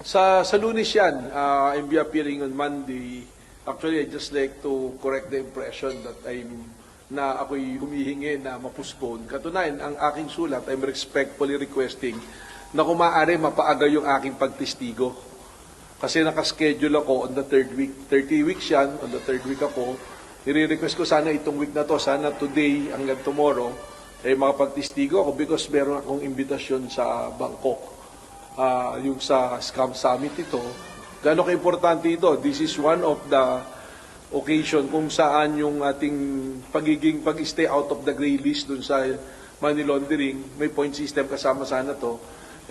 Sa Lunes yan, I'll be appearing on Monday. Actually, I just like to correct the impression that ako'y humihingi na mapuspone. Katunayan, ang aking sulat, I'm respectfully requesting na kung maaari mapaaga yung aking pagtestigo. Kasi nakaschedule ako on the third week. 30 weeks yan, on the third week ako. Nire-request ko sana itong week na to, sana today hanggang tomorrow, makapagtestigo ako because meron akong invitasyon sa Bangkok. Yung sa Scam Summit ito. Gaano ka-importante ito? This is one of the occasion kung saan yung ating pag-stay out of the gray list dun sa money laundering, may point system kasama sana to.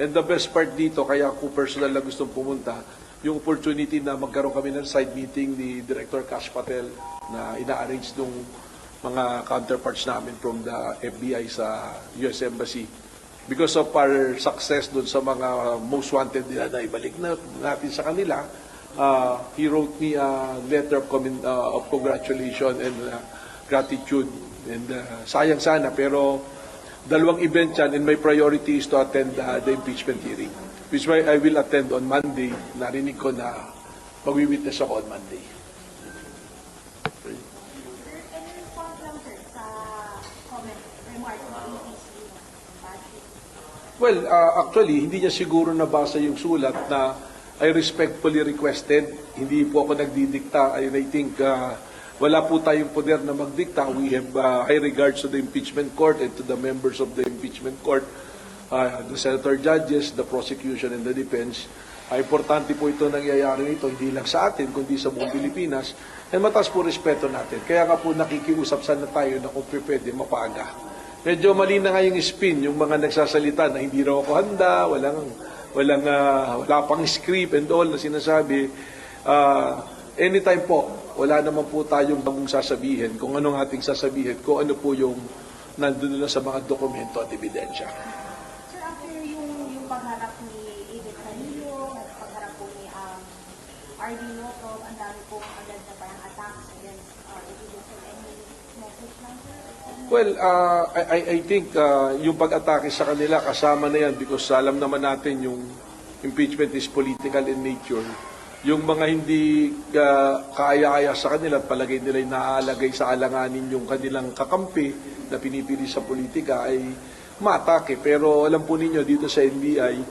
And the best part dito, kaya ako personal na gustong pumunta, yung opportunity na magkaroon kami ng side meeting ni Director Kash Patel na ina-arrange nung mga counterparts namin from the FBI sa US Embassy. Because of our success doon sa mga most wanted nila na ibalik natin sa kanila, he wrote me a letter of congratulations and gratitude. And sayang sana, pero dalawang event yan and my priority is to attend the impeachment hearing. Which why I will attend on Monday. Narinig ko na magwi-witness ako on Monday. Well, actually, hindi niya siguro nabasa yung sulat na I respectfully requested. Hindi po ako nagdidikta. I think wala po tayong poder na magdikta. We have high regards to the impeachment court and to the members of the impeachment court, the senator judges, the prosecution, and the defense. Importante po ito nangyayari nito, hindi lang sa atin, kundi sa buong Pilipinas. And mataas po respeto natin. Kaya nga po nakikiusap sana tayo na kung pwede mapaaga. Medyo mali na nga yung spin, yung mga nagsasalita na hindi raw ako handa, wala pang script and all na sinasabi. Anytime po, wala naman po tayong bagong sasabihin, kung anong ating sasabihin, kung ano po yung nandun na sa mga dokumento at ebidensya. Sir, after yung pagharap ni Edith Canillo, at pagharap po ni R.D. Lotov, ang dami po agad na parang attacks against evidence of any message lang, sir? Well, I think yung pag-atake sa kanila kasama na yan because alam naman natin yung impeachment is political in nature. Yung mga hindi kaaya-aya sa kanila at palagay nila naaalagay sa alanganin yung kanilang kakampi na pinipili sa politika ay maatake. Pero alam po ninyo dito sa NBI,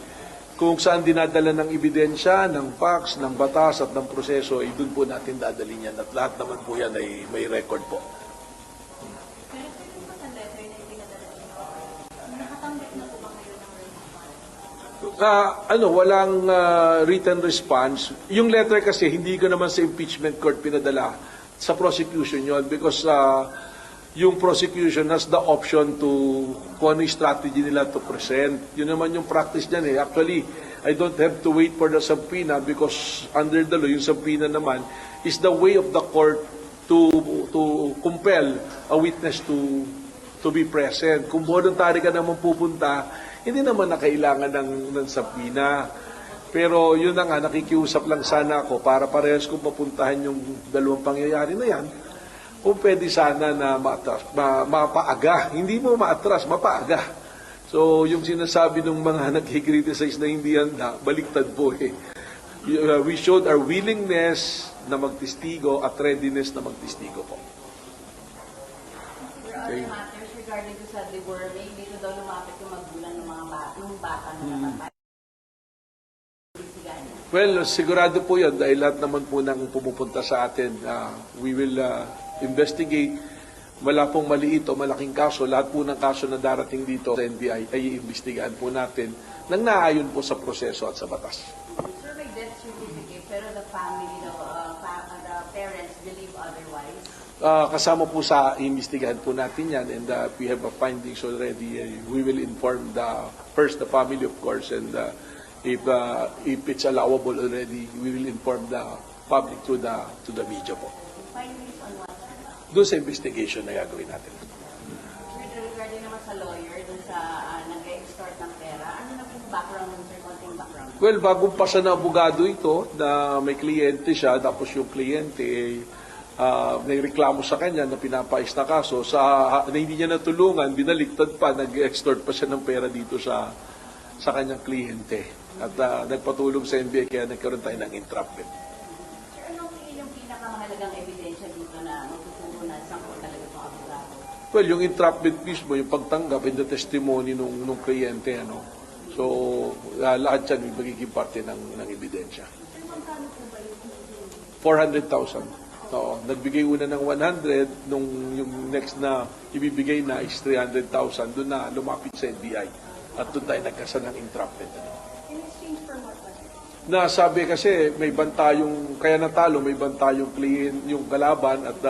kung saan dinadala ng ebidensya, ng facts, ng batas at ng proseso, ay doon po natin dadalhin yan. At lahat naman po yan ay may record po. Walang written response. Yung letter kasi, hindi ko naman sa impeachment court pinadala sa prosecution yon because yung prosecution has the option to kung ano yung strategy nila to present. Yun naman yung practice niyan eh. Actually, I don't have to wait for the subpoena because under the law, yung subpoena naman is the way of the court to compel a witness to be present. Kung voluntary ka naman pupunta, hindi naman na kailangan ng subpoena. Pero yun na nga, nakikiusap lang sana ako para parehas kong mapuntahan yung dalawang pangyayari na yan. Kung pwede sana na mapaaga. Hindi mo maatras, mapaaga. So yung sinasabi ng mga nag-criticize na hindi handa, baliktad po eh. We showed our willingness na magtestigo at readiness na magtestigo po. Okay. Matters regarding to sa deworming, dito daw lumapit yung magulang ng mga bata na napatay. Well, sigurado po yan dahil lahat naman po nang pumupunta sa atin, we will investigate. Wala pong maliit o malaking kaso. Lahat po ng kaso na darating dito sa NBI ay iimbestigahan po natin nang naayon po sa proseso at sa batas. Sir, may death certificate pero the family, the parents believe otherwise. Kasama po sa imbestigahan po natin yan and we have findings already. We will inform first the family of course and if it's allowable already, we will inform the public to the media po. Findings on what? Doon sa investigation na gagawin natin. Regarding naman sa lawyer, dun sa nag-extort ng pera, ano na po background nun, sir? Konting background? Well, bagong pasa na abogado ito na may kliyente siya, tapos yung kliyente may reklamo sa kanya na pinapais na kaso, na hindi niya natulungan, binaliktad pa, nag-extort pa siya ng pera dito sa kanyang kliyente. At nagpatulong sa NBI kaya nagkaroon tayo ng entrapment. Sir, anong yung pinakamahalagang ebidensya dito na magtuturo na saan po talaga itong abogado? Well, yung entrapment mismo, yung pagtanggap and the testimony nung kliyente, ano. So, lahat yan magiging parte ng ebidensya. Sir, magkano po ba yung 400,000. Oo, nagbigay una ng 100, nung yung next na ibibigay na is 300,000, doon na lumapit sa NBI. At doon tayo nagkasa ng entrapment. in exchange for what was it? Nasabi kasi may banta yung, kaya natalo, may banta yung client, yung kalaban at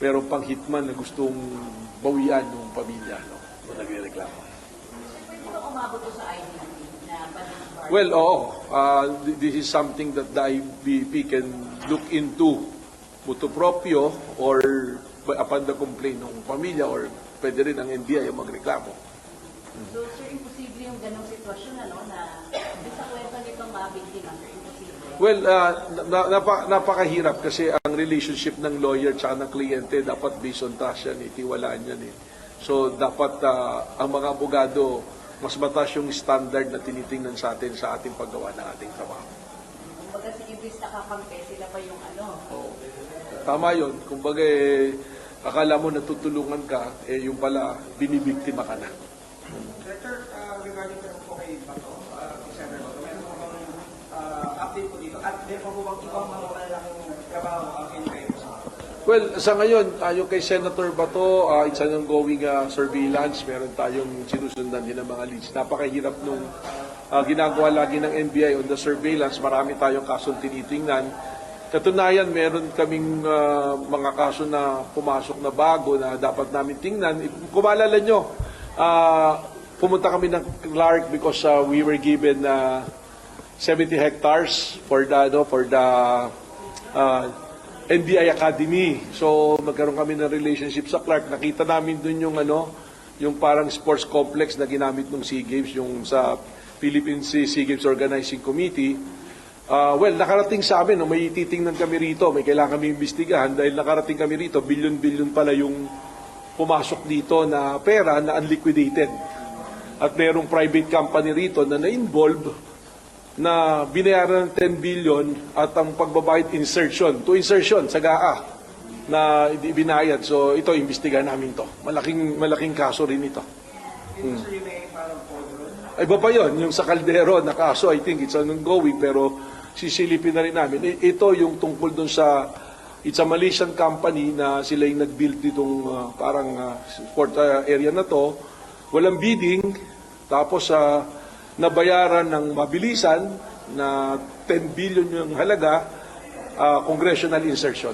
meron pang hitman na gustong bawian yung pamilya, no? Kung nagre-reklamo. Pwede ba umabot to sa IDP na pag-bar? Well, oo. This is something that the IBP can look into mutu proprio or upon the complaint ng pamilya or pwede rin ang NBI yung magreklamo. So, sir, imposible yung ganong sitwasyon, ano, na sa kwento nitong mga biktima, sir, imposible. Well, napakahirap kasi ang relationship ng lawyer at ng kliyente dapat based on trust yan, tiwalaan yan eh. So, dapat ang mga abogado, mas mataas yung standard na tinitingnan sa atin sa ating paggawa ng ating trabaho. Kumbaga, si Ibis nakakampi, sila pa yung ano. Oo. Tama yun. Kumbaga, akala mo natutulungan ka, yung pala, binibiktima ka na. Director, regarding po kay Bato, Senator Bato, meron po bang update po dito? At meron po bang ibang mga malalaking trabaho ang NBI po sa Well, sa ngayon, yung kay Senator Bato, it's an ongoing surveillance. Meron tayong sinusundan din ng mga leads. Napakahirap nung ginagawa lagi ng NBI on the surveillance. Marami tayong kasong tinitingnan. Katunayan, meron kaming mga kaso na pumasok na bago na dapat namin tingnan. Kung maalala nyo, pumunta kami ng Clark because we were given 70 hectares for the NBI Academy. So magkaroon kami ng relationship sa Clark. Nakita namin dun yung parang sports complex na ginamit ng SEA Games, yung sa Philippine SEA Games Organizing Committee. Well, nakarating sa amin, may titingnan kami rito, may kailangan kami imbestigahan dahil nakarating kami rito, bilyon-bilyon pala yung pumasok dito na pera na unliquidated. At mayroong private company rito na na-involve na binayaran ng 10 billion at ang pagbabayad insertion sa GAA na ibinayad. So ito, imbestigahan namin to. Malaking kaso rin ito. Sir, yung may parang photo? Iba pa yun, yung sa Caldero na kaso, I think it's ongoing, pero sisilipin na rin namin. Ito yung tungkol dun sa, it's a Malaysian company na sila yung nag-build ditong parang sport area na to. Walang bidding, tapos nabayaran ng mabilisan na 10 billion yung halaga, congressional insertion.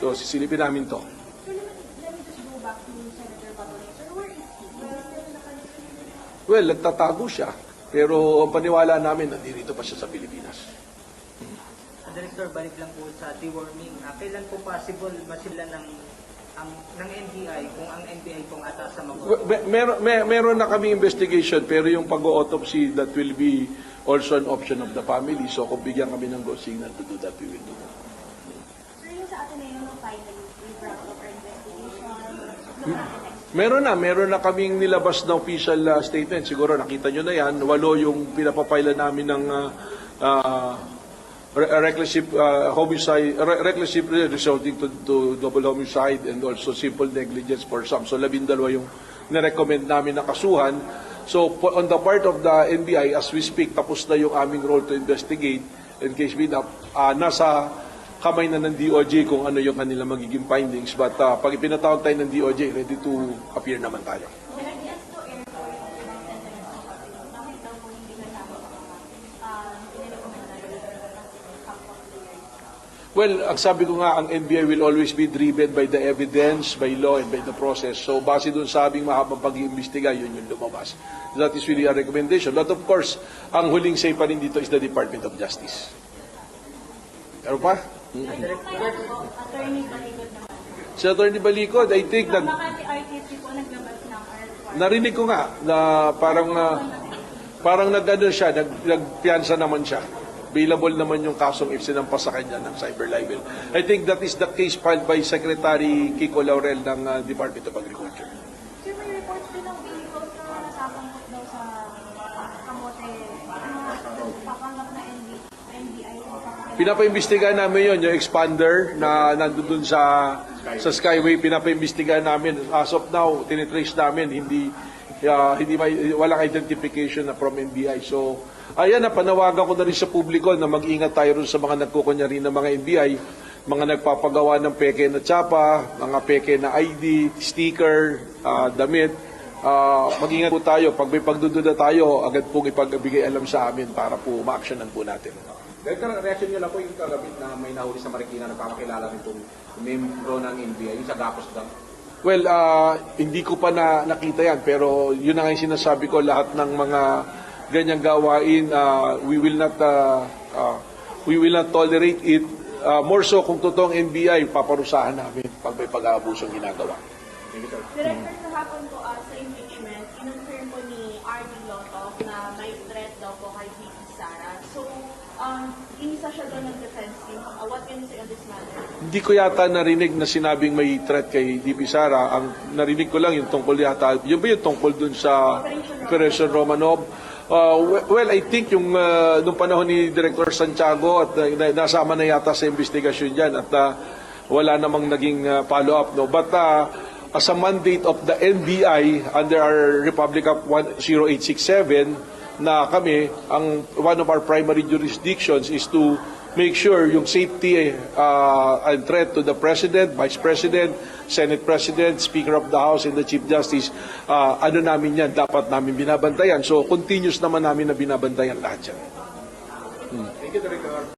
So sisilipin namin to. Sir, let me just go back to Senator Bato. Sir, where is he? Is he still nakalagay? Well, nagtatago siya. Pero ang paniwala namin, nandito pa siya sa Pilipinas. Director, balik lang po sa deworming. Kailan po possible masila ng NBI kung ang NBI pong atas sa Meron na kami investigation, pero yung pag-autopsy, that will be also an option of the family. So kung bigyan kami ng go signal to do that, we will do that. Sir, yung sa atin na yun, finally, we brought up our investigation. Meron na kaming nilabas na official statement. Siguro nakita nyo na yan. 8 yung pinapapailan namin ng reckless homicide, reckless resulting to double homicide and also simple negligence for some. So 12 yung nirecommend namin na kasuhan. So on the part of the NBI, as we speak, tapos na yung aming role to investigate in case we nasa kamay na ng DOJ kung ano yung kanila magiging findings. But pag ipinatawag tayo ng DOJ, ready to appear naman tayo. Well, ang sabi ko nga, ang NBI will always be driven by the evidence, by law, and by the process. So, base dun sa aming mahabang pag-iimbestiga, yun yung lumabas. That is really a recommendation. But of course, ang huling say pa rin dito is the Department of Justice. Pero pa? Attorney Balikod naman. Si Atty. Balikod, I think Baka si RTC po naglabas ng R2. narinig ko nga na parang nag-ano siya, nagpiyansa naman siya. Available naman yung kasong if sinampas sa kanya ng cyber libel. I think that is the case filed by Secretary Kiko Laurel ng Department of Agriculture. Sir, may reports din ng vehicles na nasasangkot daw sa kamote. Ano nga Pinapaimbestigahan namin yon, yung expander na nandun sa Skyway, pinapaimbestigahan namin. As of now, tinitrace namin, walang identification na from NBI. So, ayan na, panawagan ko na rin sa publiko na mag-ingat tayo rin sa mga nagkukunyari ng mga NBI, mga nagpapagawa ng peke na tsapa, mga peke na ID, sticker, damit. Mag-ingat po tayo. Pag may pagdududa tayo, agad pong ipagbigay alam sa amin para po ma-actionan po natin. Director, reaction niyo lang po yung kagabit na may nahuli sa Marikina na nagpapakilala rin itong membro ng NBI, yung sa Gapos daw. Well, hindi ko pa nakita yan, pero yun na nga yung sinasabi ko, lahat ng mga ganyang gawain, we will not tolerate it. More so kung totoong NBI, paparusahan namin pag may pag-aabusong ginagawa. Director, kahapon po sa impeachment, kinonfirm po ni RD Lotov na may threat daw po kay VP Sara. So, inisa siya doon ng defense team. What can you say on this matter? Hindi ko yata narinig na sinabing may threat kay DP Sara. Ang narinig ko lang yung tungkol yata, yun ba yung tungkol dun sa Operation Romanov? Well, I think yung nung panahon ni Director Santiago at nasama na yata sa investigasyon dyan at wala namang naging follow-up. No? But as a mandate of the NBI under our Republic Act 0867, na kami, one of our primary jurisdictions is to make sure yung safety and threat to the President, Vice President, Senate President, Speaker of the House, and the Chief Justice, namin yan, dapat namin binabantayan. So, continuous naman namin na binabantayan lahat yan. Thank you, Director.